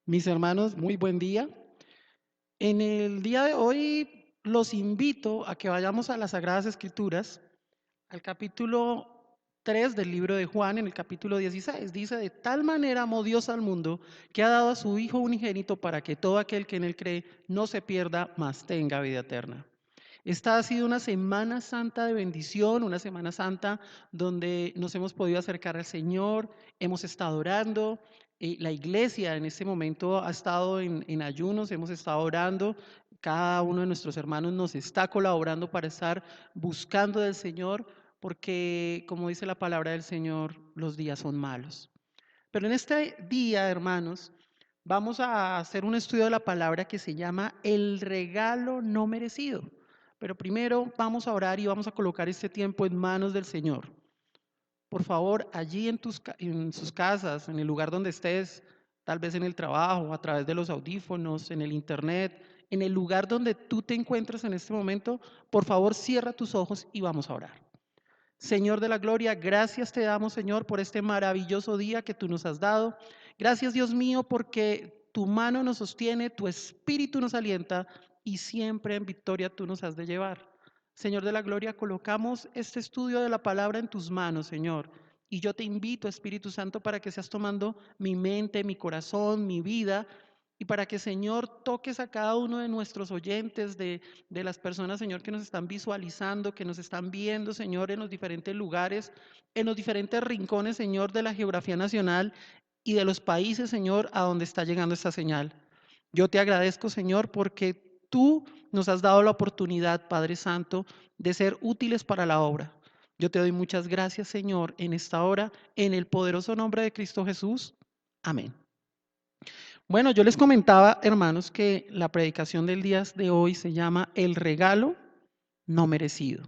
Mis hermanos, muy buen día. En el día de hoy los invito a que vayamos a las Sagradas Escrituras, al capítulo 3 del libro de Juan, en el capítulo 16. Dice, de tal manera amó Dios al mundo que ha dado a su Hijo unigénito para que todo aquel que en él cree no se pierda, mas tenga vida eterna. Esta ha sido una Semana Santa de bendición, una Semana Santa donde nos hemos podido acercar al Señor, hemos estado orando. La iglesia en este momento ha estado en ayunos, hemos estado orando. Cada uno de nuestros hermanos nos está colaborando para estar buscando del Señor, porque como dice la palabra del Señor, los días son malos. Pero en este día, hermanos, vamos a hacer un estudio de la palabra que se llama el regalo no merecido. Pero primero vamos a orar y vamos a colocar este tiempo en manos del Señor. Por favor, allí en sus casas, en el lugar donde estés, tal vez en el trabajo, a través de los audífonos, en el internet, en el lugar donde tú te encuentres en este momento, por favor cierra tus ojos y vamos a orar. Señor de la gloria, gracias te damos, Señor, por este maravilloso día que tú nos has dado. Gracias, Dios mío, porque tu mano nos sostiene, tu espíritu nos alienta y siempre en victoria tú nos has de llevar. Señor de la gloria, colocamos este estudio de la palabra en tus manos, Señor. Y yo te invito, Espíritu Santo, para que seas tomando mi mente, mi corazón, mi vida, y para que, Señor, toques a cada uno de nuestros oyentes, de las personas, Señor, que nos están visualizando, que nos están viendo, Señor, en los diferentes lugares, en los diferentes rincones, Señor, de la geografía nacional y de los países, Señor, a donde está llegando esta señal. Yo te agradezco, Señor, porque tú nos has dado la oportunidad, Padre Santo, de ser útiles para la obra. Yo te doy muchas gracias, Señor, en esta hora, en el poderoso nombre de Cristo Jesús. Amén. Bueno, yo les comentaba, hermanos, que la predicación del día de hoy se llama El regalo no merecido.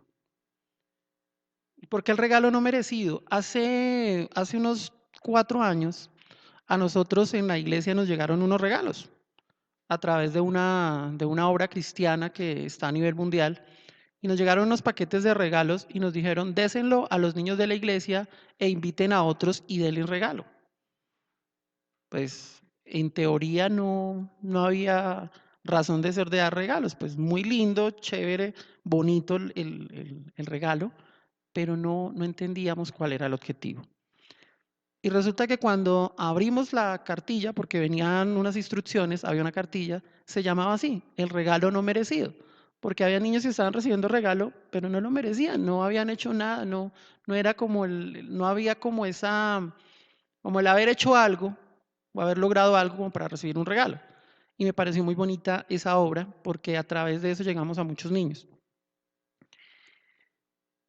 ¿Por qué el regalo no merecido? Hace unos 4 años a nosotros en la iglesia nos llegaron unos regalos a través de una obra cristiana que está a nivel mundial, y nos llegaron unos paquetes de regalos y nos dijeron, désenlo a los niños de la iglesia e inviten a otros y denle un regalo. Pues en teoría no había razón de ser de dar regalos, pues muy lindo, chévere, bonito el regalo, pero no entendíamos cuál era el objetivo. Y resulta que cuando abrimos la cartilla, porque venían unas instrucciones, había una cartilla, se llamaba así, el regalo no merecido, porque había niños que estaban recibiendo regalo, pero no lo merecían, no habían hecho nada, no era como no había como el haber hecho algo o haber logrado algo como para recibir un regalo. Y me pareció muy bonita esa obra, porque a través de eso llegamos a muchos niños.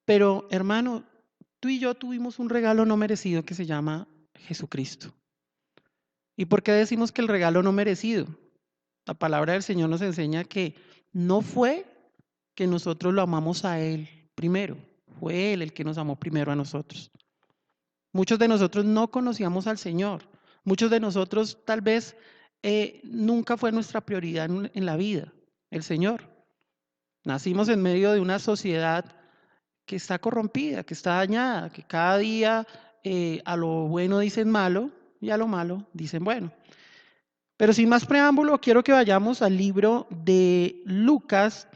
Pero hermano, tú y yo tuvimos un regalo no merecido que se llama Jesucristo. ¿Y por qué decimos que el regalo no merecido? La palabra del Señor nos enseña que no fue que nosotros lo amamos a Él primero, fue Él el que nos amó primero a nosotros. Muchos de nosotros no conocíamos al Señor, muchos de nosotros tal vez nunca fue nuestra prioridad en la vida, el Señor. Nacimos en medio de una sociedad que está corrompida, que está dañada, que cada día a lo bueno dicen malo y a lo malo dicen bueno. Pero sin más preámbulo, quiero que vayamos al libro de Lucas,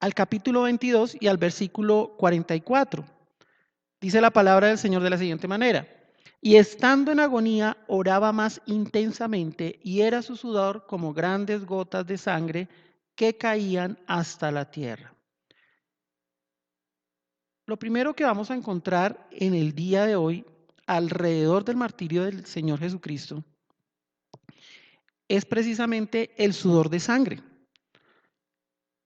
al capítulo 22 y al versículo 44. Dice la palabra del Señor de la siguiente manera: y estando en agonía, oraba más intensamente, y era su sudor como grandes gotas de sangre que caían hasta la tierra. Lo primero que vamos a encontrar en el día de hoy, alrededor del martirio del Señor Jesucristo, es precisamente el sudor de sangre.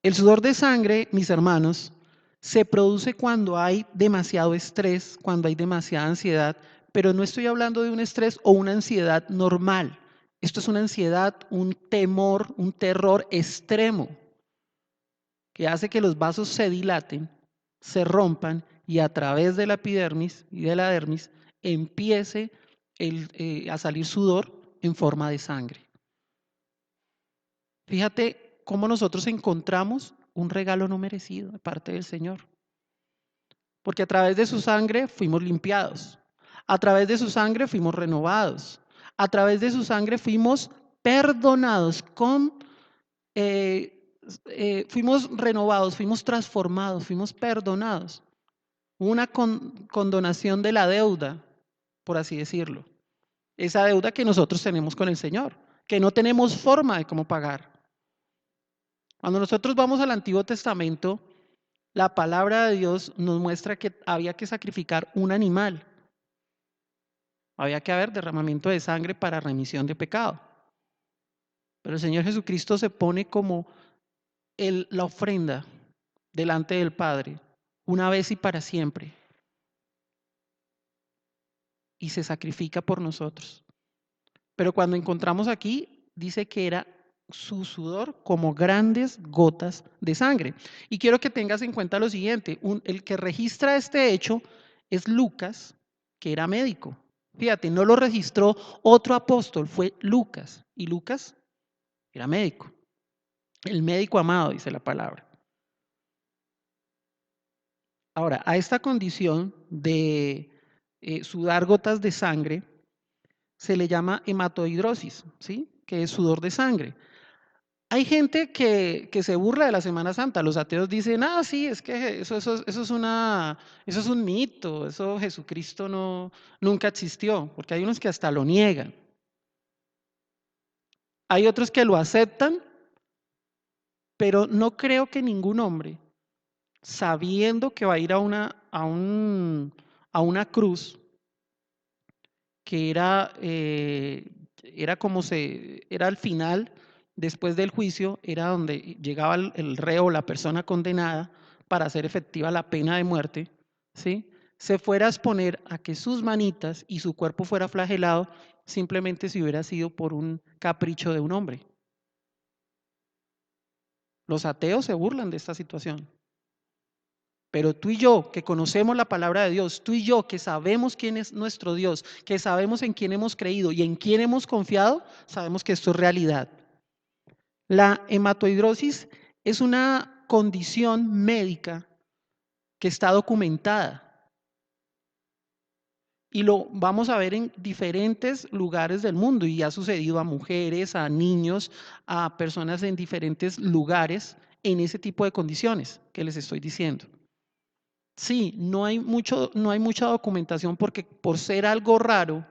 El sudor de sangre, mis hermanos, se produce cuando hay demasiado estrés, cuando hay demasiada ansiedad, pero no estoy hablando de un estrés o una ansiedad normal. Esto es una ansiedad, un temor, un terror extremo que hace que los vasos se dilaten, se rompan y a través de la epidermis y de la dermis empiece a salir sudor en forma de sangre. Fíjate cómo nosotros encontramos un regalo no merecido de parte del Señor. Porque a través de su sangre fuimos limpiados. A través de su sangre fuimos renovados. A través de su sangre fuimos perdonados, fuimos renovados, fuimos transformados, fuimos perdonados. Una condonación de la deuda, por así decirlo. Esa deuda que nosotros tenemos con el Señor, que no tenemos forma de cómo pagar. Cuando nosotros vamos al Antiguo Testamento, la palabra de Dios nos muestra que había que sacrificar un animal. Había que haber derramamiento de sangre para remisión de pecado. Pero el Señor Jesucristo se pone como la ofrenda delante del Padre, una vez y para siempre. Y se sacrifica por nosotros. Pero cuando encontramos aquí, dice que era su sudor como grandes gotas de sangre. Y quiero que tengas en cuenta lo siguiente, el que registra este hecho es Lucas, que era médico. Fíjate, no lo registró otro apóstol, fue Lucas. Y Lucas era médico. El médico amado, dice la palabra. Ahora, a esta condición de sudar gotas de sangre se le llama hematohidrosis, ¿sí? Que es sudor de sangre. Hay gente que se burla de la Semana Santa. Los ateos dicen, sí, es que eso es un mito, eso Jesucristo nunca existió, porque hay unos que hasta lo niegan. Hay otros que lo aceptan, pero no creo que ningún hombre, sabiendo que va a ir a una cruz, que era al final, después del juicio, era donde llegaba el reo, la persona condenada, para hacer efectiva la pena de muerte, ¿sí? Se fuera a exponer a que sus manitas y su cuerpo fuera flagelado, simplemente si hubiera sido por un capricho de un hombre. Los ateos se burlan de esta situación. Pero tú y yo, que conocemos la palabra de Dios, tú y yo, que sabemos quién es nuestro Dios, que sabemos en quién hemos creído y en quién hemos confiado, sabemos que esto es realidad. La hematohidrosis es una condición médica que está documentada y lo vamos a ver en diferentes lugares del mundo y ha sucedido a mujeres, a niños, a personas en diferentes lugares en ese tipo de condiciones que les estoy diciendo. Sí, no hay mucha documentación porque por ser algo raro,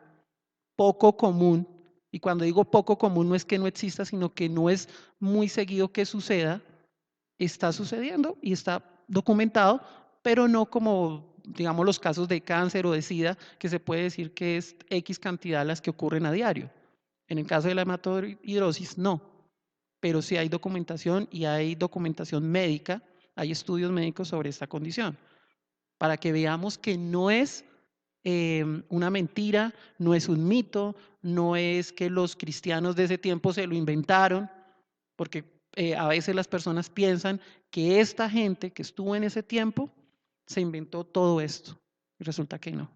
poco común, y cuando digo poco común no es que no exista, sino que no es muy seguido que suceda, está sucediendo y está documentado, pero no como, digamos, los casos de cáncer o de SIDA, que se puede decir que es X cantidad las que ocurren a diario. En el caso de la hematohidrosis, no, pero sí hay documentación y hay documentación médica, hay estudios médicos sobre esta condición, para que veamos que no es una mentira, no es un mito, no es que los cristianos de ese tiempo se lo inventaron, porque a veces las personas piensan que esta gente que estuvo en ese tiempo se inventó todo esto. Y resulta que no,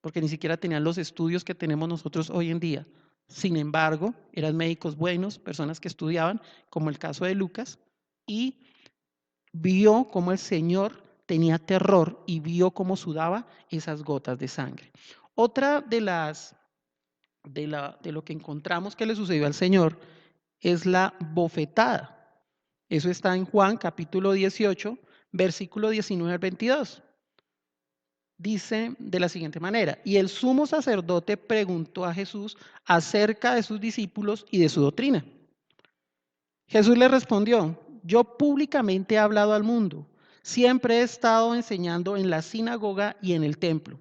porque ni siquiera tenían los estudios que tenemos nosotros hoy en día. Sin embargo, eran médicos buenos, personas que estudiaban, como el caso de Lucas, y vio cómo el Señor tenía terror y vio cómo sudaba esas gotas de sangre. Otra de lo que encontramos que le sucedió al Señor es la bofetada. Eso está en Juan capítulo 18, versículo 19 al 22. Dice de la siguiente manera: y el sumo sacerdote preguntó a Jesús acerca de sus discípulos y de su doctrina. Jesús le respondió: yo públicamente he hablado al mundo. Siempre he estado enseñando en la sinagoga y en el templo,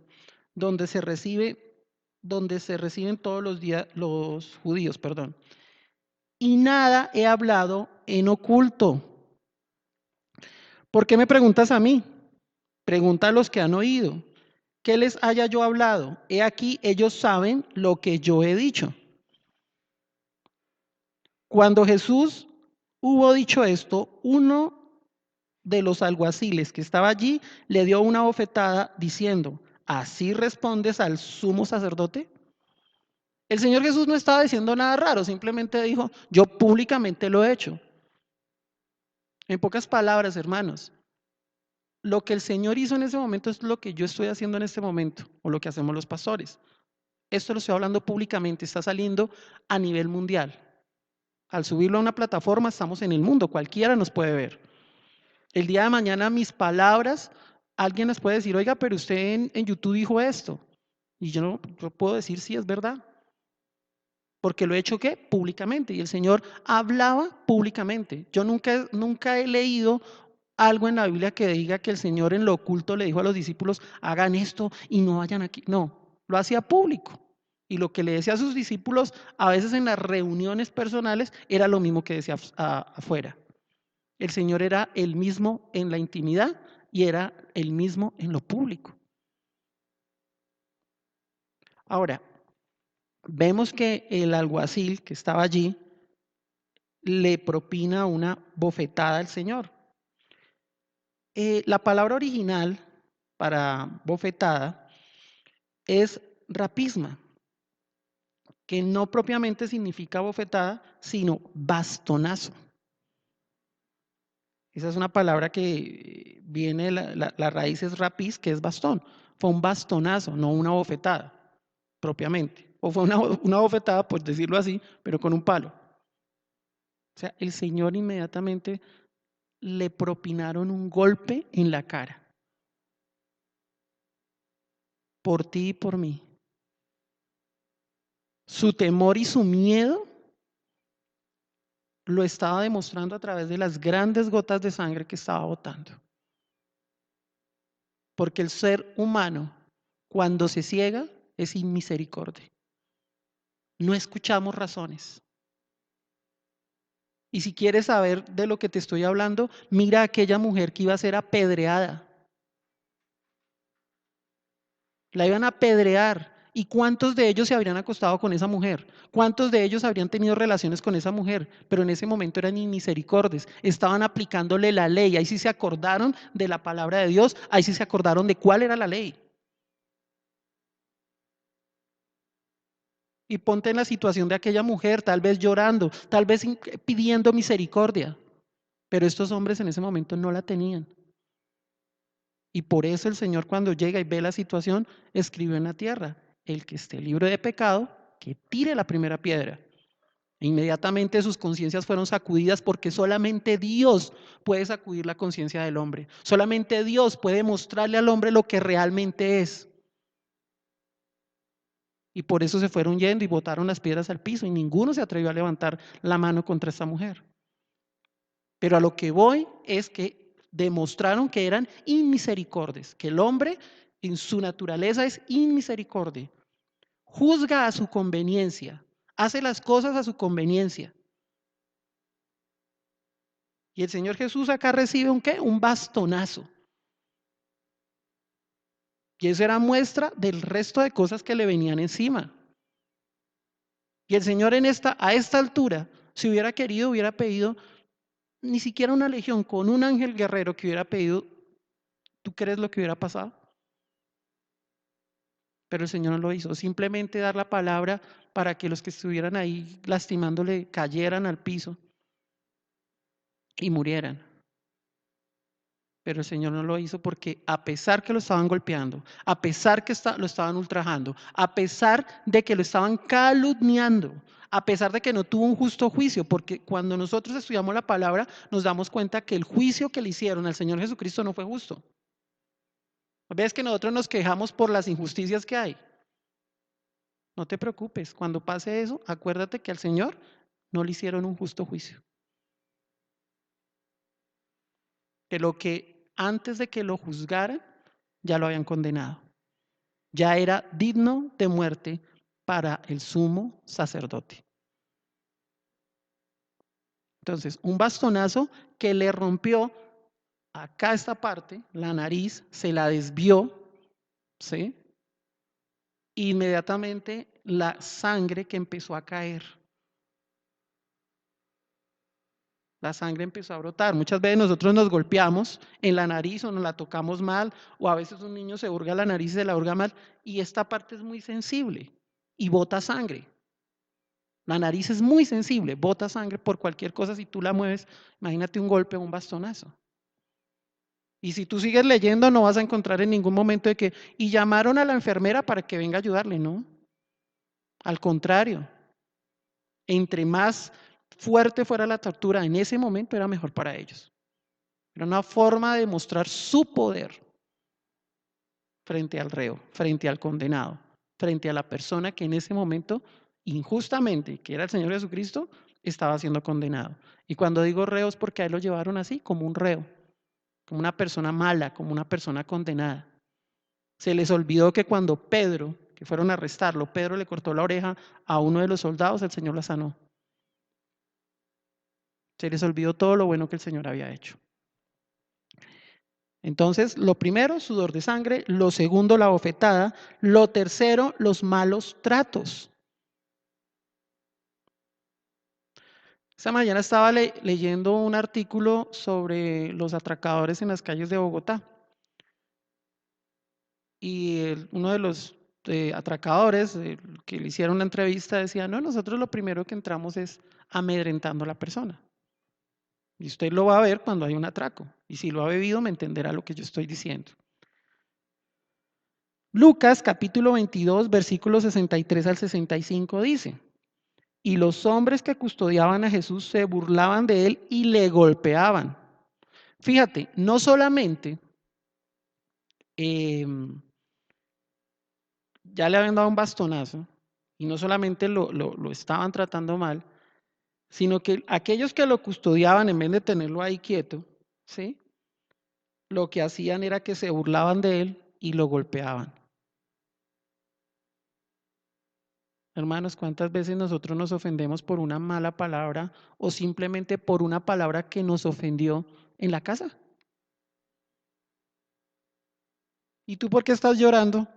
donde se reciben todos los días los judíos, perdón. Y nada he hablado en oculto. ¿Por qué me preguntas a mí? Pregunta a los que han oído. ¿Qué les haya yo hablado? He aquí, ellos saben lo que yo he dicho. Cuando Jesús hubo dicho esto, uno de los alguaciles que estaba allí le dio una bofetada diciendo: ¿así respondes al sumo sacerdote? El Señor Jesús no estaba diciendo nada raro, simplemente dijo: yo públicamente lo he hecho. En pocas palabras, hermanos, lo que el Señor hizo en ese momento es lo que yo estoy haciendo en este momento, o lo que hacemos los pastores. Esto lo estoy hablando públicamente, está saliendo a nivel mundial. Al subirlo a una plataforma estamos en el mundo, cualquiera nos puede ver. El día de mañana mis palabras, alguien les puede decir, oiga, pero usted en YouTube dijo esto. Y yo no yo puedo decir sí, es verdad. Porque lo he hecho ¿qué? Públicamente. Y el Señor hablaba públicamente. Yo nunca he leído algo en la Biblia que diga que el Señor en lo oculto le dijo a los discípulos, hagan esto y no vayan aquí. No, lo hacía público. Y lo que le decía a sus discípulos, a veces en las reuniones personales, era lo mismo que decía afuera. El Señor era el mismo en la intimidad y era el mismo en lo público. Ahora, vemos que el alguacil que estaba allí le propina una bofetada al Señor. La palabra original para bofetada es rapisma, que no propiamente significa bofetada, sino bastonazo. Esa es una palabra que viene, la raíz es rapiz, que es bastón. Fue un bastonazo, no una bofetada, propiamente. O fue una bofetada, por decirlo así, pero con un palo. O sea, el Señor inmediatamente le propinaron un golpe en la cara. Por ti y por mí. Su temor y su miedo lo estaba demostrando a través de las grandes gotas de sangre que estaba botando. Porque el ser humano, cuando se ciega, es sin misericordia. No escuchamos razones. Y si quieres saber de lo que te estoy hablando, mira a aquella mujer que iba a ser apedreada. La iban a apedrear. ¿Y cuántos de ellos se habrían acostado con esa mujer? ¿Cuántos de ellos habrían tenido relaciones con esa mujer? Pero en ese momento eran inmisericordes. Estaban aplicándole la ley. Ahí sí se acordaron de la palabra de Dios. Ahí sí se acordaron de cuál era la ley. Y ponte en la situación de aquella mujer, tal vez llorando, tal vez pidiendo misericordia. Pero estos hombres en ese momento no la tenían. Y por eso el Señor, cuando llega y ve la situación, escribió en la tierra: el que esté libre de pecado, que tire la primera piedra. E inmediatamente sus conciencias fueron sacudidas, porque solamente Dios puede sacudir la conciencia del hombre. Solamente Dios puede mostrarle al hombre lo que realmente es. Y por eso se fueron yendo y botaron las piedras al piso, y ninguno se atrevió a levantar la mano contra esta mujer. Pero a lo que voy es que demostraron que eran inmisericordes, que el hombre en su naturaleza es inmisericordia. Juzga a su conveniencia, hace las cosas a su conveniencia. Y el Señor Jesús acá recibe un ¿qué? Un bastonazo. Y eso era muestra del resto de cosas que le venían encima. Y el Señor a esta altura, si hubiera querido, hubiera pedido ni siquiera una legión, con un ángel guerrero que hubiera pedido. ¿Tú crees lo que hubiera pasado? Pero el Señor no lo hizo. Simplemente dar la palabra para que los que estuvieran ahí lastimándole cayeran al piso y murieran. Pero el Señor no lo hizo, porque a pesar que lo estaban golpeando, a pesar que lo estaban ultrajando, a pesar de que lo estaban calumniando, a pesar de que no tuvo un justo juicio, porque cuando nosotros estudiamos la palabra nos damos cuenta que el juicio que le hicieron al Señor Jesucristo no fue justo. ¿Ves que nosotros nos quejamos por las injusticias que hay? No te preocupes, cuando pase eso, acuérdate que al Señor no le hicieron un justo juicio. Que lo que antes de que lo juzgaran, ya lo habían condenado. Ya era digno de muerte para el sumo sacerdote. Entonces, un bastonazo que le rompió acá esta parte, la nariz, se la desvió, ¿sí? Inmediatamente la sangre que empezó a caer. La sangre empezó a brotar. Muchas veces nosotros nos golpeamos en la nariz o nos la tocamos mal, o a veces un niño se hurga la nariz y se la hurga mal, y esta parte es muy sensible y bota sangre. La nariz es muy sensible, bota sangre por cualquier cosa. Si tú la mueves, imagínate un golpe o un bastonazo. Y si tú sigues leyendo, no vas a encontrar en ningún momento de que, y llamaron a la enfermera para que venga a ayudarle, ¿no? Al contrario, entre más fuerte fuera la tortura en ese momento, era mejor para ellos. Era una forma de mostrar su poder frente al reo, frente al condenado, frente a la persona que en ese momento, injustamente, que era el Señor Jesucristo, estaba siendo condenado. Y cuando digo reo es porque a él lo llevaron así, como un reo, como una persona mala, como una persona condenada. Se les olvidó que cuando Pedro, que fueron a arrestarlo, Pedro le cortó la oreja a uno de los soldados, el Señor la sanó. Se les olvidó todo lo bueno que el Señor había hecho. Entonces, lo primero, sudor de sangre. Lo segundo, la bofetada. Lo tercero, los malos tratos. Esta mañana estaba leyendo un artículo sobre los atracadores en las calles de Bogotá. Y uno de los atracadores que le hicieron una entrevista decía, no, nosotros lo primero que entramos es amedrentando a la persona. Y usted lo va a ver cuando hay un atraco. Y si lo ha bebido, me entenderá lo que yo estoy diciendo. Lucas capítulo 22, versículos 63 al 65 dice, y los hombres que custodiaban a Jesús se burlaban de él y le golpeaban. Fíjate, no solamente ya le habían dado un bastonazo y no solamente lo estaban tratando mal, sino que aquellos que lo custodiaban, en vez de tenerlo ahí quieto, ¿sí? Lo que hacían era que se burlaban de él y lo golpeaban. Hermanos, ¿cuántas veces nosotros nos ofendemos por una mala palabra o simplemente por una palabra que nos ofendió en la casa? ¿Y tú por qué estás llorando?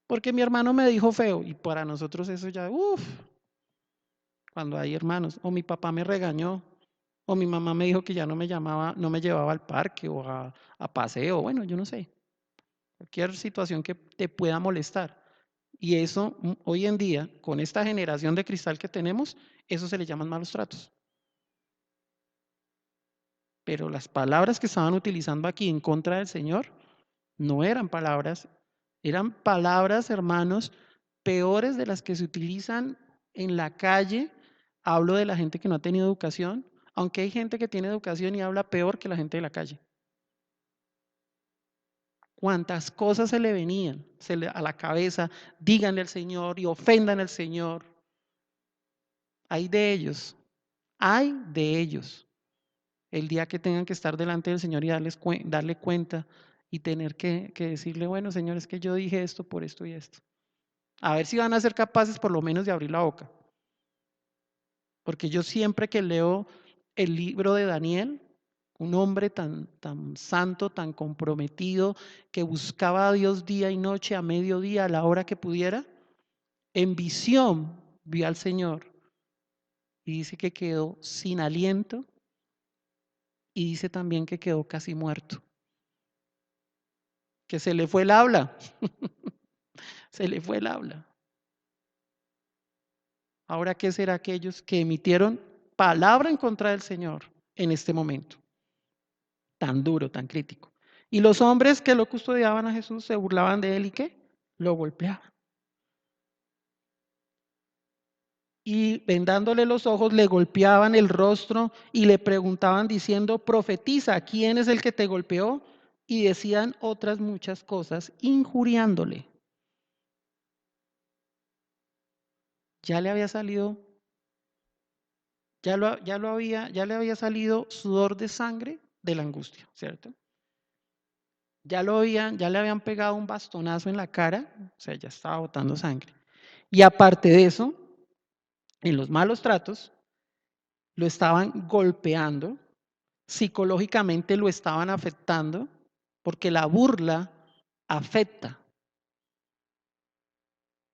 Porque mi hermano me dijo feo. Y para nosotros eso ya, cuando hay hermanos. O mi papá me regañó. O mi mamá me dijo que ya no me llamaba, no me llevaba al parque o a paseo. Bueno, yo no sé. Cualquier situación que te pueda molestar. Y eso, hoy en día, con esta generación de cristal que tenemos, eso se le llaman malos tratos. Pero las palabras que estaban utilizando aquí en contra del Señor no eran palabras, hermanos, peores de las que se utilizan en la calle. Hablo de la gente que no ha tenido educación, aunque hay gente que tiene educación y habla peor que la gente de la calle. Cuántas cosas se le venían a la cabeza, díganle al Señor y ofendan al Señor. Hay de ellos, el día que tengan que estar delante del Señor y darle cuenta y tener que decirle, bueno, Señor, es que yo dije esto por esto y esto. A ver si van a ser capaces por lo menos de abrir la boca. Porque yo siempre que leo el libro de Daniel, un hombre tan santo, tan comprometido, que buscaba a Dios día y noche, a mediodía, a la hora que pudiera, en visión vio al Señor y dice que quedó sin aliento y dice también que quedó casi muerto, que se le fue el habla, se le fue el habla. Ahora, ¿qué será aquellos que emitieron palabra en contra del Señor en este momento tan duro, tan crítico? Y los hombres que lo custodiaban a Jesús se burlaban de él y ¿qué? Lo golpeaban. Y vendándole los ojos, le golpeaban el rostro y le preguntaban diciendo, profetiza, ¿quién es el que te golpeó? Y decían otras muchas cosas, injuriándole. Ya le había salido, ya le había salido sudor de sangre de la angustia, ¿cierto? Ya le habían pegado un bastonazo en la cara, o sea, ya estaba botando sangre. Y aparte de eso, en los malos tratos, lo estaban golpeando, psicológicamente lo estaban afectando, porque la burla afecta.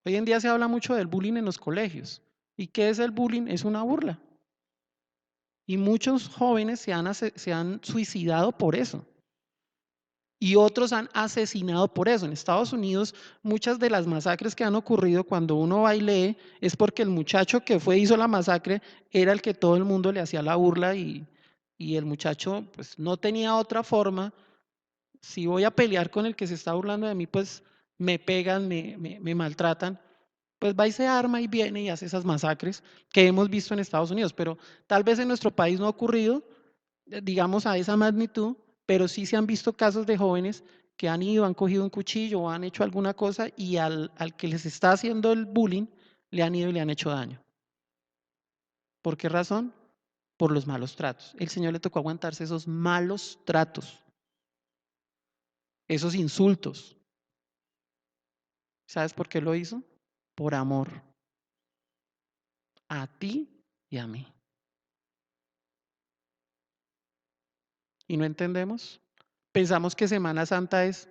Hoy en día se habla mucho del bullying en los colegios. ¿Y qué es el bullying? Es una burla. Y muchos jóvenes se han suicidado por eso. Y otros han asesinado por eso. En Estados Unidos, muchas de las masacres que han ocurrido cuando uno va y lee es porque el muchacho que hizo la masacre era el que todo el mundo le hacía la burla y el muchacho pues no tenía otra forma. Si voy a pelear con el que se está burlando de mí, pues me pegan, me maltratan. pues va y se arma y viene y hace esas masacres que hemos visto en Estados Unidos, pero tal vez en nuestro país no ha ocurrido, digamos, a esa magnitud, pero sí se han visto casos de jóvenes que han ido, han cogido un cuchillo o han hecho alguna cosa y al que les está haciendo el bullying, le han ido y le han hecho daño. ¿Por qué razón? Por los malos tratos. El Señor le tocó aguantarse esos malos tratos, esos insultos. ¿Sabes por qué lo hizo? Por amor a ti y a mí. ¿Y no entendemos? Pensamos que Semana Santa es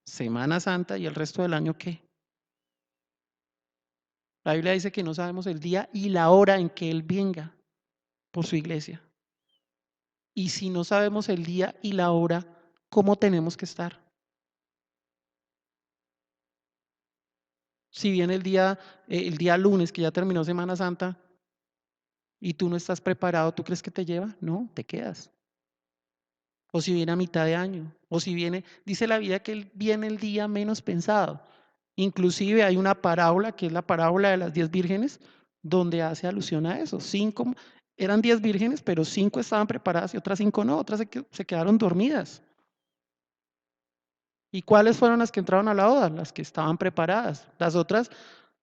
Semana Santa y el resto del año ¿qué? La Biblia dice que no sabemos el día y la hora en que Él venga por su iglesia. Y si no sabemos el día y la hora, ¿cómo tenemos que estar? Si viene el día lunes, que ya terminó Semana Santa, y tú no estás preparado, ¿tú crees que te lleva? No, te quedas. O si viene a mitad de año, o si viene, dice la Biblia que Él viene el día menos pensado. Inclusive hay una parábola, que es la parábola de las 10 vírgenes, donde hace alusión a eso. Eran 10 vírgenes, pero 5 estaban preparadas y otras 5 no, otras se quedaron dormidas. ¿Y cuáles fueron las que entraron a la boda? Las que estaban preparadas. Las otras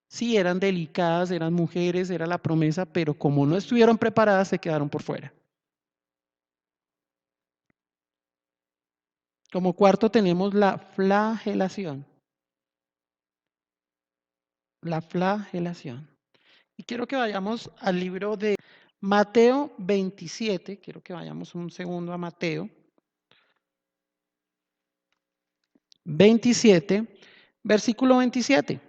sí eran delicadas, eran mujeres, era la promesa, pero como no estuvieron preparadas, se quedaron por fuera. Como cuarto tenemos la flagelación. La flagelación. Y quiero que vayamos al libro de Mateo 27. Quiero que vayamos un segundo a Mateo 27, versículo 27.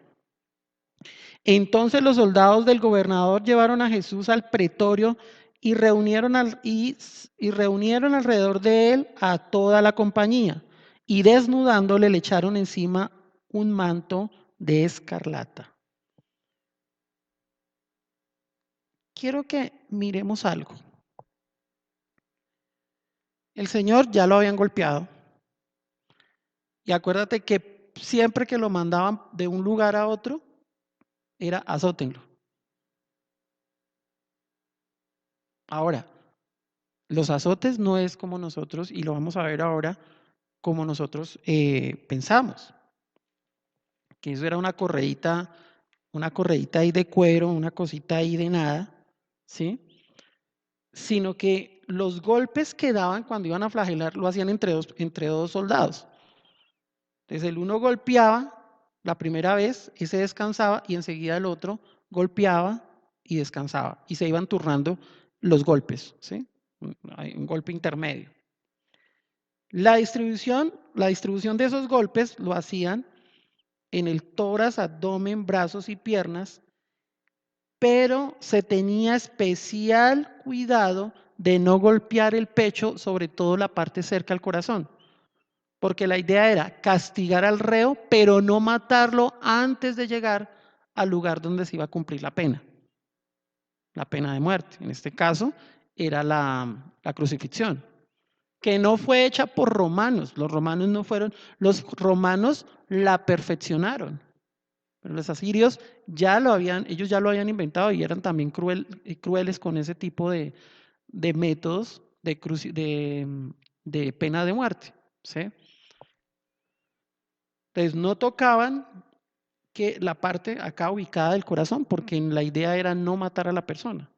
Entonces los soldados del gobernador llevaron a Jesús al pretorio y reunieron alrededor de él a toda la compañía y desnudándole le echaron encima un manto de escarlata. Quiero que miremos algo. El Señor ya lo habían golpeado y acuérdate que siempre que lo mandaban de un lugar a otro era azótenlo. Ahora, los azotes no es como nosotros, y lo vamos a ver ahora, como nosotros pensamos, que eso era una correíta ahí de cuero, una cosita ahí de nada, ¿sí? Sino que los golpes que daban cuando iban a flagelar lo hacían entre dos soldados. Entonces el uno golpeaba la primera vez, ese descansaba y enseguida el otro golpeaba y descansaba. Y se iban turnando los golpes, ¿sí? Hay un golpe intermedio. La distribución de esos golpes lo hacían en el tórax, abdomen, brazos y piernas, pero se tenía especial cuidado de no golpear el pecho, sobre todo la parte cerca al corazón, porque la idea era castigar al reo, pero no matarlo antes de llegar al lugar donde se iba a cumplir la pena de muerte. En este caso era la crucifixión, que no fue hecha por romanos. Los romanos la perfeccionaron. Pero los asirios ellos ya lo habían inventado y eran también crueles con ese tipo de métodos de pena de muerte, ¿sí? Entonces no tocaban que la parte acá ubicada del corazón, porque la idea era no matar a la persona.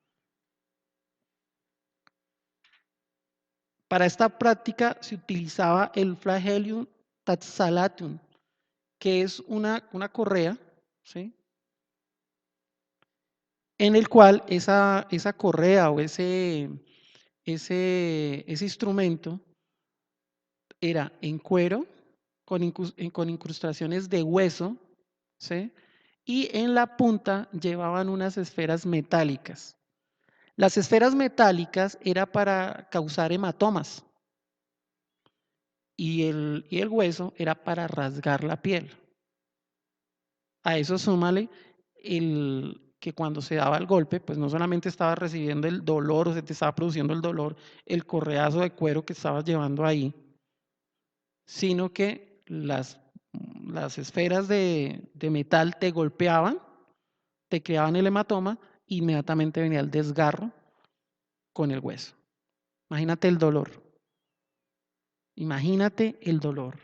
Para esta práctica se utilizaba el flagellum taxalatum, que es una correa, ¿sí? En el cual esa correa o ese instrumento era en cuero, con incrustaciones de hueso, ¿sí? Y en la punta llevaban unas esferas metálicas. Las esferas metálicas era para causar hematomas y el hueso era para rasgar la piel. A eso súmale que cuando se daba el golpe, pues no solamente estabas recibiendo el dolor o se te estaba produciendo el dolor, el correazo de cuero que estabas llevando ahí, sino que las esferas de metal te golpeaban te creaban el hematoma, inmediatamente venía el desgarro con el hueso. Imagínate el dolor. Imagínate el dolor.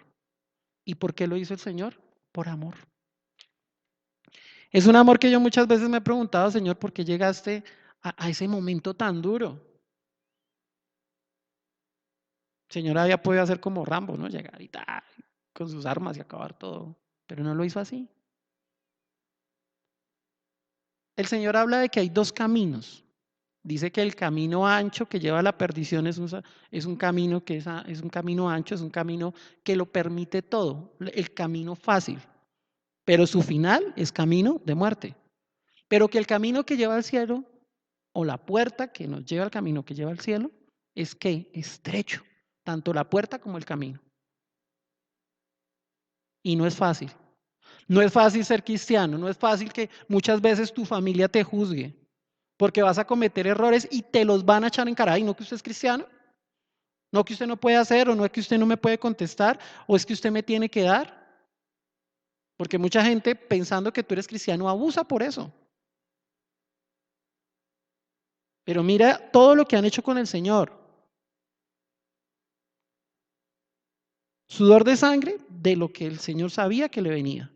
¿Y por qué lo hizo el Señor? Por amor. Es un amor que yo muchas veces me he preguntado, Señor, ¿por qué llegaste a ese momento tan duro? El Señor había podido hacer como Rambo, ¿no? Llegar y tal, con sus armas y acabar todo. Pero no lo hizo así. El Señor habla de que hay dos caminos. Dice que el camino ancho que lleva a la perdición es un camino es un camino ancho, es un camino que lo permite todo, el camino fácil, pero su final es camino de muerte. Pero que el camino que lleva al cielo, o la puerta que nos lleva al camino que lleva al cielo, es que estrecho, tanto la puerta como el camino. Y no es fácil. No es fácil ser cristiano, no es fácil que muchas veces tu familia te juzgue, porque vas a cometer errores y te los van a echar en cara. ¿Y no que usted es cristiano? ¿No que usted no puede hacer o no es que usted no me puede contestar o es que usted me tiene que dar? Porque mucha gente pensando que tú eres cristiano abusa por eso. Pero mira todo lo que han hecho con el Señor. Sudor de sangre de lo que el Señor sabía que le venía.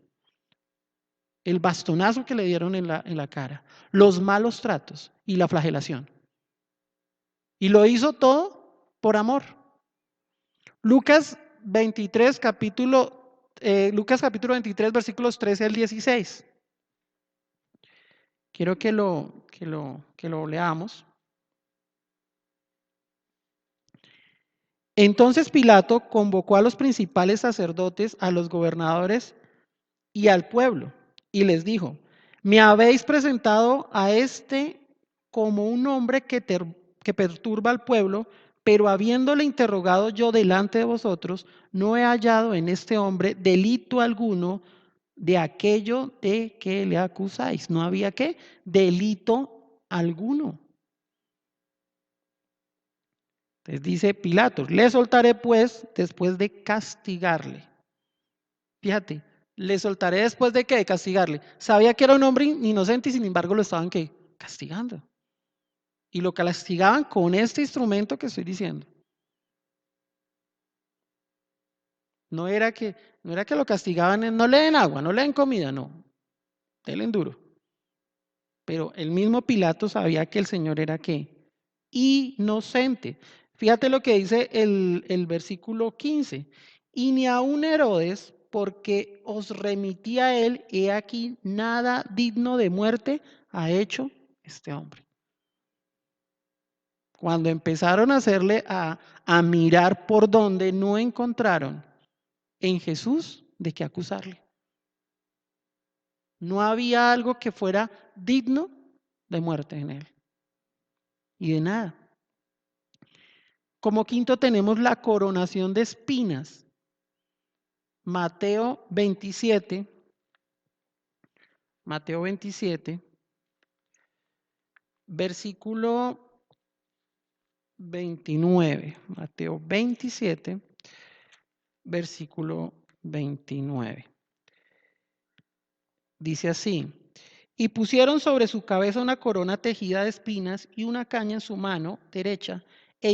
El bastonazo que le dieron en la cara. Los malos tratos y la flagelación. Y lo hizo todo por amor. Lucas 23, Lucas capítulo 23, versículos 13 al 16. Quiero que lo leamos. Entonces Pilato convocó a los principales sacerdotes, a los gobernadores y al pueblo, y les dijo: me habéis presentado a este como un hombre que perturba al pueblo, pero habiéndole interrogado yo delante de vosotros, no he hallado en este hombre delito alguno de aquello de que le acusáis. No había qué delito alguno. Entonces dice Pilato: le soltaré pues después de castigarle. Fíjate, le soltaré después de qué, de castigarle. Sabía que era un hombre inocente y sin embargo lo estaban ¿qué? Castigando. Y lo castigaban con este instrumento que estoy diciendo. No era que, no era que lo castigaban, no le den agua, no le den comida, no. Denle duro. Pero el mismo Pilato sabía que el Señor era ¿qué? Inocente. Fíjate lo que dice el versículo 15. Y ni aun Herodes, porque os remití a él, he aquí nada digno de muerte ha hecho este hombre. Cuando empezaron a hacerle a mirar por donde no encontraron en Jesús de qué acusarle. No había algo que fuera digno de muerte en él. Y de nada. Como quinto tenemos la coronación de espinas. Mateo 27. Mateo 27, versículo 29. Mateo 27, versículo 29. Dice así: y pusieron sobre su cabeza una corona tejida de espinas y una caña en su mano derecha, e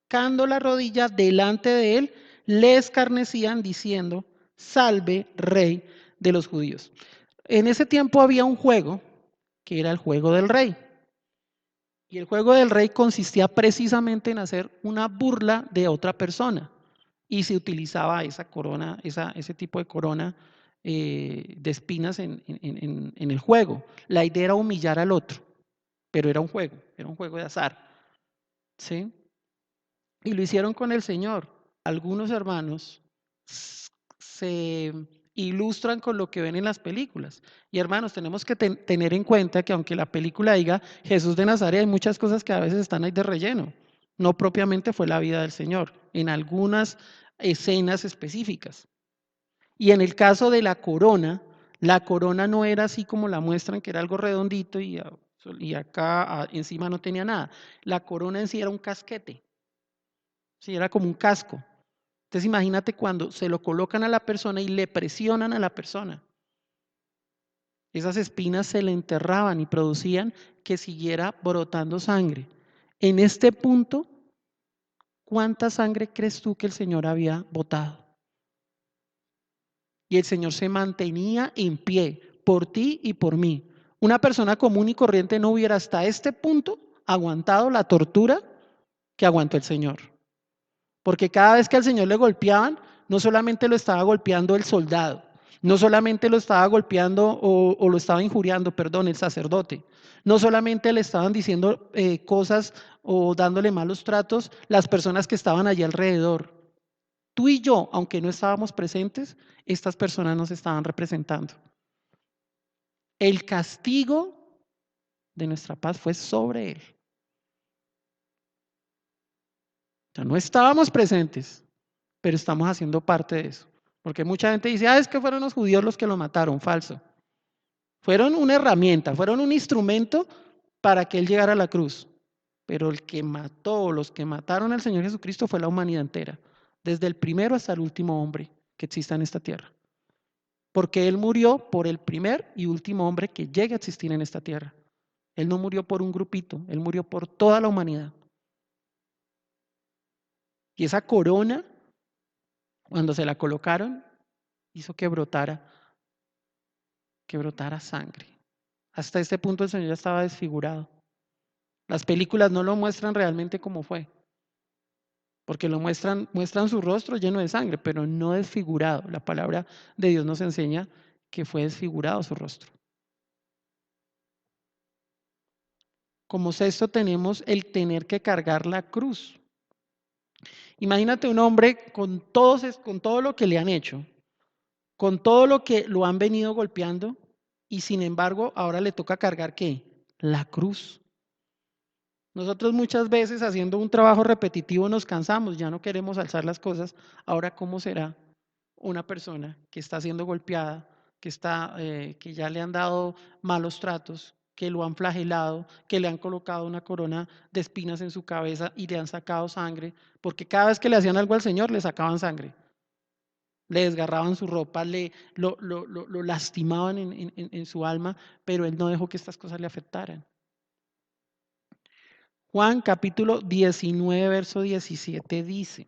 hincando la rodilla delante de él, le escarnecían diciendo: salve, rey de los judíos. En ese tiempo había un juego que era el juego del rey. Y el juego del rey consistía precisamente en hacer una burla de otra persona. Y se utilizaba esa corona, ese tipo de corona de espinas en el juego. La idea era humillar al otro, pero era un juego de azar. ¿Sí? Y lo hicieron con el Señor. Algunos hermanos se ilustran con lo que ven en las películas. Y hermanos, tenemos que tener en cuenta que aunque la película diga Jesús de Nazaret, hay muchas cosas que a veces están ahí de relleno. No propiamente fue la vida del Señor, en algunas escenas específicas. Y en el caso de la corona no era así como la muestran, que era algo redondito y acá encima no tenía nada. La corona en sí era un casquete. Sí, era como un casco. Entonces imagínate cuando se lo colocan a la persona y le presionan a la persona. Esas espinas se le enterraban y producían que siguiera brotando sangre. En este punto, ¿cuánta sangre crees tú que el Señor había botado? Y el Señor se mantenía en pie por ti y por mí. Una persona común y corriente no hubiera hasta este punto aguantado la tortura que aguantó el Señor. Porque cada vez que al Señor le golpeaban, no solamente lo estaba golpeando el soldado, no solamente lo estaba golpeando o lo estaba injuriando, perdón, el sacerdote, no solamente le estaban diciendo cosas o dándole malos tratos las personas que estaban allí alrededor. Tú y yo, aunque no estábamos presentes, estas personas nos estaban representando. El castigo de nuestra paz fue sobre él. O sea, no estábamos presentes, pero estamos haciendo parte de eso. Porque mucha gente dice, es que fueron los judíos los que lo mataron. Falso. Fueron una herramienta, fueron un instrumento para que él llegara a la cruz. Pero el que mató, los que mataron al Señor Jesucristo fue la humanidad entera. Desde el primero hasta el último hombre que exista en esta tierra. Porque él murió por el primer y último hombre que llegue a existir en esta tierra. Él no murió por un grupito, él murió por toda la humanidad. Y esa corona, cuando se la colocaron, hizo que brotara sangre. Hasta este punto el Señor ya estaba desfigurado. Las películas no lo muestran realmente como fue, porque muestran su rostro lleno de sangre, pero no desfigurado. La palabra de Dios nos enseña que fue desfigurado su rostro. Como sexto tenemos el tener que cargar la cruz. Imagínate un hombre con todo lo que le han hecho, con todo lo que lo han venido golpeando, y sin embargo ahora le toca cargar ¿qué? La cruz. Nosotros muchas veces haciendo un trabajo repetitivo nos cansamos, ya no queremos alzar las cosas. Ahora, ¿cómo será una persona que está siendo golpeada, que ya le han dado malos tratos, que lo han flagelado, que le han colocado una corona de espinas en su cabeza y le han sacado sangre? Porque cada vez que le hacían algo al Señor, le sacaban sangre, le desgarraban su ropa, lo lastimaban en su alma, pero él no dejó que estas cosas le afectaran. Juan capítulo 19, verso 17 dice: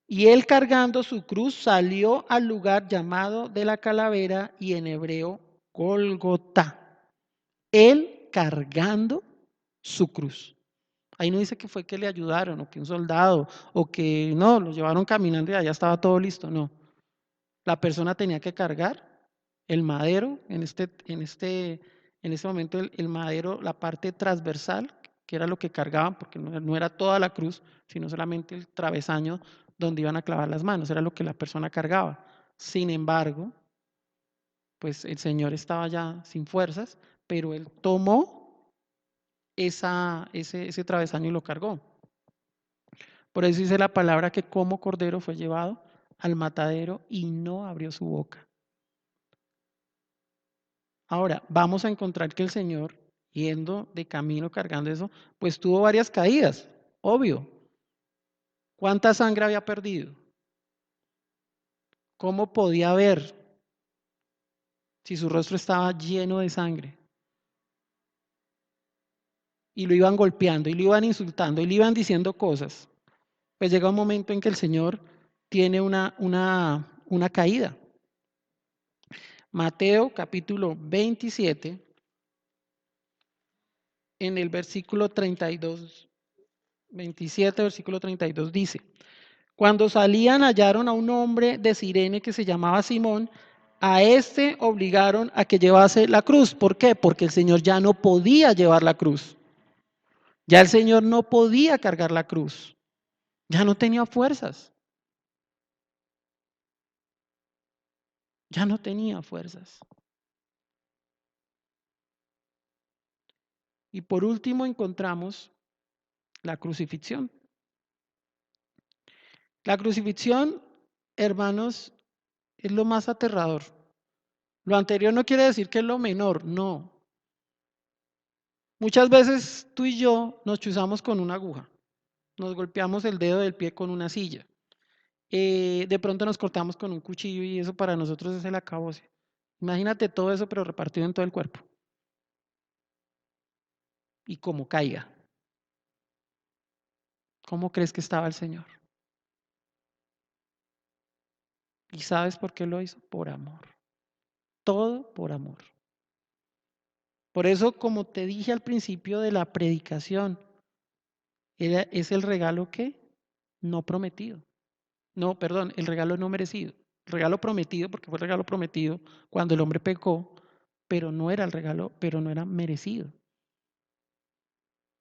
y él cargando su cruz salió al lugar llamado de la calavera, y en hebreo Gólgota. Él cargando su cruz. Ahí no dice que fue que le ayudaron, o que un soldado, o que no, lo llevaron caminando y allá estaba todo listo. No, la persona tenía que cargar el madero, en este momento el madero, la parte transversal, que era lo que cargaban, porque no era toda la cruz, sino solamente el travesaño donde iban a clavar las manos, era lo que la persona cargaba. Sin embargo, pues el Señor estaba ya sin fuerzas, pero él tomó ese travesaño y lo cargó. Por eso dice la palabra que como cordero fue llevado al matadero y no abrió su boca. Ahora, vamos a encontrar que el Señor, yendo de camino cargando eso, pues tuvo varias caídas, obvio. ¿Cuánta sangre había perdido? ¿Cómo podía ver si su rostro estaba lleno de sangre? Y lo iban golpeando, y lo iban insultando, y le iban diciendo cosas. Pues llega un momento en que el Señor tiene una caída. Mateo capítulo 27, en el versículo 32, 27, versículo 32 dice: cuando salían hallaron a un hombre de Cirene que se llamaba Simón. A este obligaron a que llevase la cruz. ¿Por qué? Porque el Señor ya no podía llevar la cruz. Ya el Señor no podía cargar la cruz. Ya no tenía fuerzas. Ya no tenía fuerzas. Y por último encontramos la crucifixión. La crucifixión, hermanos, es lo más aterrador. Lo anterior no quiere decir que es lo menor, no. Muchas veces tú y yo nos chuzamos con una aguja, nos golpeamos el dedo del pie con una silla, de pronto nos cortamos con un cuchillo y eso para nosotros es el acabose. Imagínate todo eso, pero repartido en todo el cuerpo. Y como caiga. ¿Cómo crees que estaba el Señor? ¿Y sabes por qué lo hizo? Por amor. Todo por amor. Por eso, como te dije al principio de la predicación, es el regalo que no prometido. No, perdón, el regalo no merecido. El regalo prometido, porque fue el regalo prometido cuando el hombre pecó, pero no era el regalo, pero no era merecido.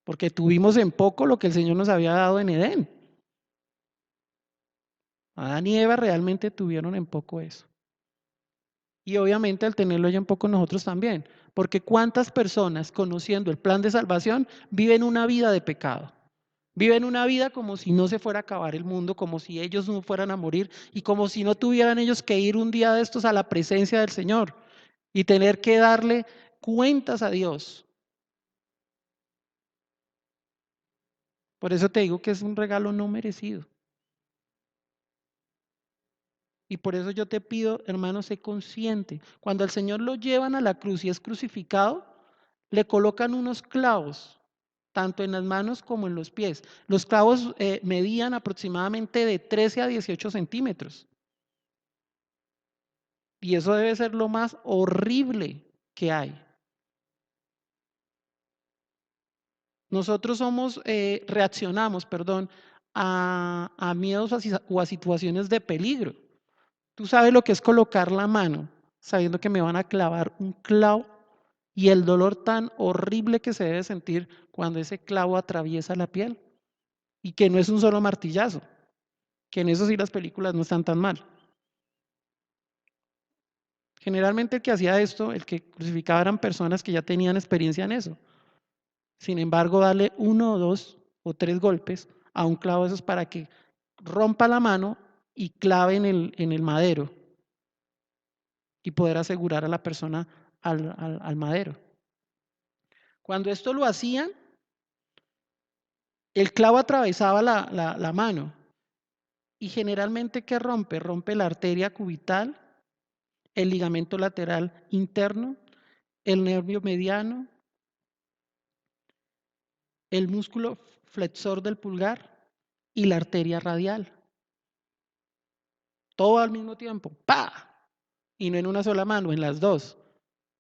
Porque tuvimos en poco lo que el Señor nos había dado en Edén. Adán y Eva realmente tuvieron en poco eso. Y obviamente al tenerlo ya en poco nosotros también. Porque cuántas personas conociendo el plan de salvación viven una vida de pecado. Viven una vida como si no se fuera a acabar el mundo, como si ellos no fueran a morir y como si no tuvieran ellos que ir un día de estos a la presencia del Señor y tener que darle cuentas a Dios. Por eso te digo que es un regalo no merecido. Y por eso yo te pido, hermano, sé consciente. Cuando al Señor lo llevan a la cruz y es crucificado, le colocan unos clavos, tanto en las manos como en los pies. Los clavos medían aproximadamente de 13 a 18 centímetros. Y eso debe ser lo más horrible que hay. Nosotros reaccionamos, perdón, a miedos o a situaciones de peligro. Tú sabes lo que es colocar la mano sabiendo que me van a clavar un clavo y el dolor tan horrible que se debe sentir cuando ese clavo atraviesa la piel y que no es un solo martillazo, que en eso sí las películas no están tan mal. Generalmente el que hacía esto, el que crucificaba eran personas que ya tenían experiencia en eso. Sin embargo, darle uno o dos o tres golpes a un clavo de esos para que rompa la mano y clave en el madero y poder asegurar a la persona al madero. Cuando esto lo hacían, el clavo atravesaba la mano y generalmente ¿qué rompe? Rompe la arteria cubital, el ligamento lateral interno, el nervio mediano, el músculo flexor del pulgar y la arteria radial. Todo al mismo tiempo. ¡Pa! Y no en una sola mano, en las dos.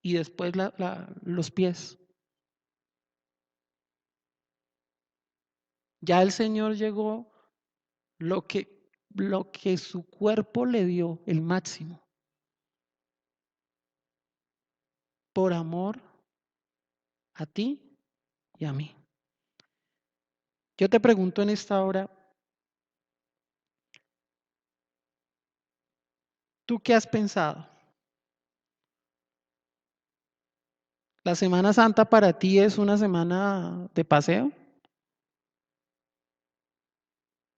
Y después los pies. Ya el Señor llegó lo que su cuerpo le dio, el máximo, por amor a ti y a mí. Yo te pregunto en esta hora, ¿tú qué has pensado? ¿La Semana Santa para ti es una semana de paseo?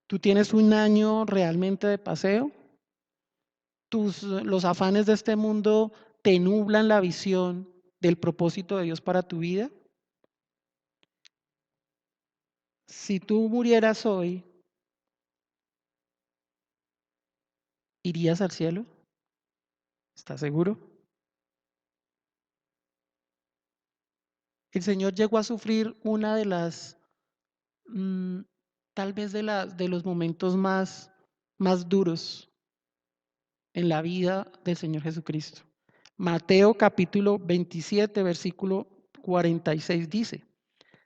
¿Tú tienes un año realmente de paseo? Los afanes de este mundo te nublan la visión del propósito de Dios para tu vida? Si tú murieras hoy, ¿irías al cielo? ¿Estás seguro? El Señor llegó a sufrir una de las, mm, tal vez de los momentos más duros en la vida del Señor Jesucristo. Mateo capítulo 27, versículo 46 dice,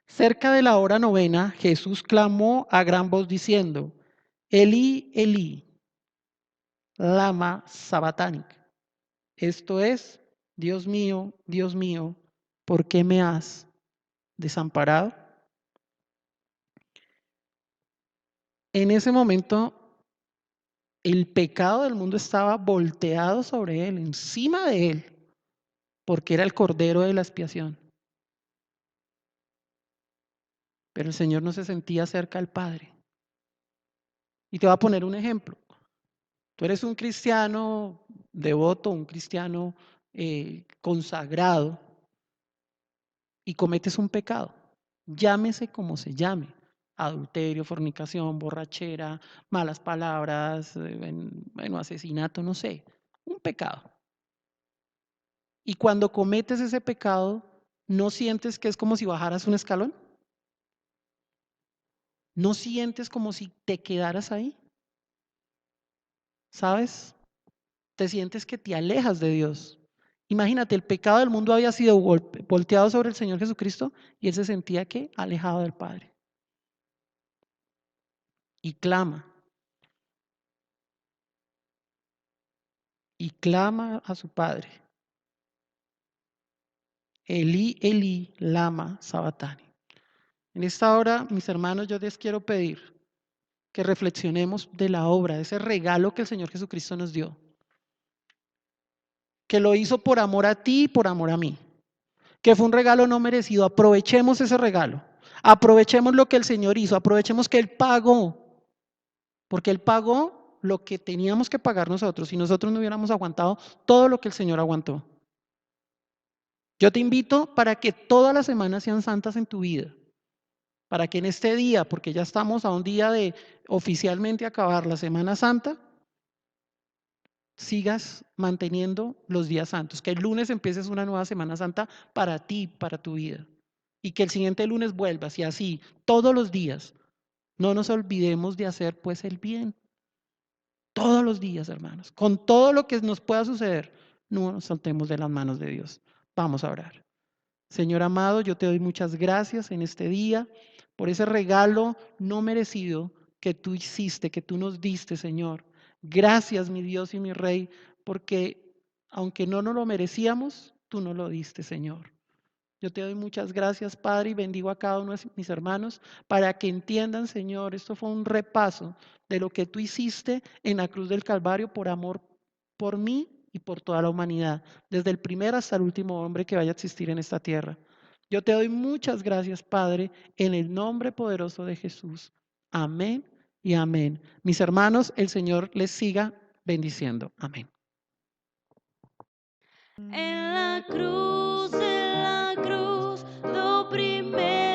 cerca de la hora novena, Jesús clamó a gran voz diciendo, Elí, Elí, lama sabatani. Esto es, Dios mío, ¿por qué me has desamparado? En ese momento, el pecado del mundo estaba volteado sobre él, encima de él, porque era el cordero de la expiación. Pero el Señor no se sentía cerca al Padre. Y te voy a poner un ejemplo. Tú eres un cristiano devoto, un cristiano consagrado y cometes un pecado. Llámese como se llame. Adulterio, fornicación, borrachera, malas palabras, bueno, asesinato, no sé. Un pecado. Y cuando cometes ese pecado, ¿no sientes que es como si bajaras un escalón? ¿No sientes como si te quedaras ahí? ¿Sabes? Te sientes que te alejas de Dios. Imagínate, el pecado del mundo había sido volteado sobre el Señor Jesucristo y él se sentía que alejado del Padre. Y clama a su Padre. Elí, Elí, lama sabactani. En esta hora, mis hermanos, yo les quiero pedir que reflexionemos de la obra, de ese regalo que el Señor Jesucristo nos dio, que lo hizo por amor a ti y por amor a mí, que fue un regalo no merecido. Aprovechemos ese regalo, aprovechemos lo que el Señor hizo, aprovechemos que Él pagó, porque Él pagó lo que teníamos que pagar nosotros y nosotros no hubiéramos aguantado todo lo que el Señor aguantó. Yo te invito para que todas las semanas sean santas en tu vida, para que en este día, porque ya estamos a un día de oficialmente acabar la Semana Santa, sigas manteniendo los días santos, que el lunes empieces una nueva Semana Santa para ti, para tu vida, y que el siguiente lunes vuelvas y así todos los días. No nos olvidemos de hacer pues el bien, todos los días, hermanos, con todo lo que nos pueda suceder, no nos saltemos de las manos de Dios. Vamos a orar. Señor amado, yo te doy muchas gracias en este día por ese regalo no merecido que tú hiciste, que tú nos diste, Señor. Gracias, mi Dios y mi Rey, porque aunque no nos lo merecíamos, tú nos lo diste, Señor. Yo te doy muchas gracias, Padre, y bendigo a cada uno de mis hermanos para que entiendan, Señor, esto fue un repaso de lo que tú hiciste en la cruz del Calvario por amor por mí y por toda la humanidad, desde el primer hasta el último hombre que vaya a existir en esta tierra. Yo te doy muchas gracias, Padre, en el nombre poderoso de Jesús. Amén y amén. Mis hermanos, el Señor les siga bendiciendo. Amén. En la cruz, do primero.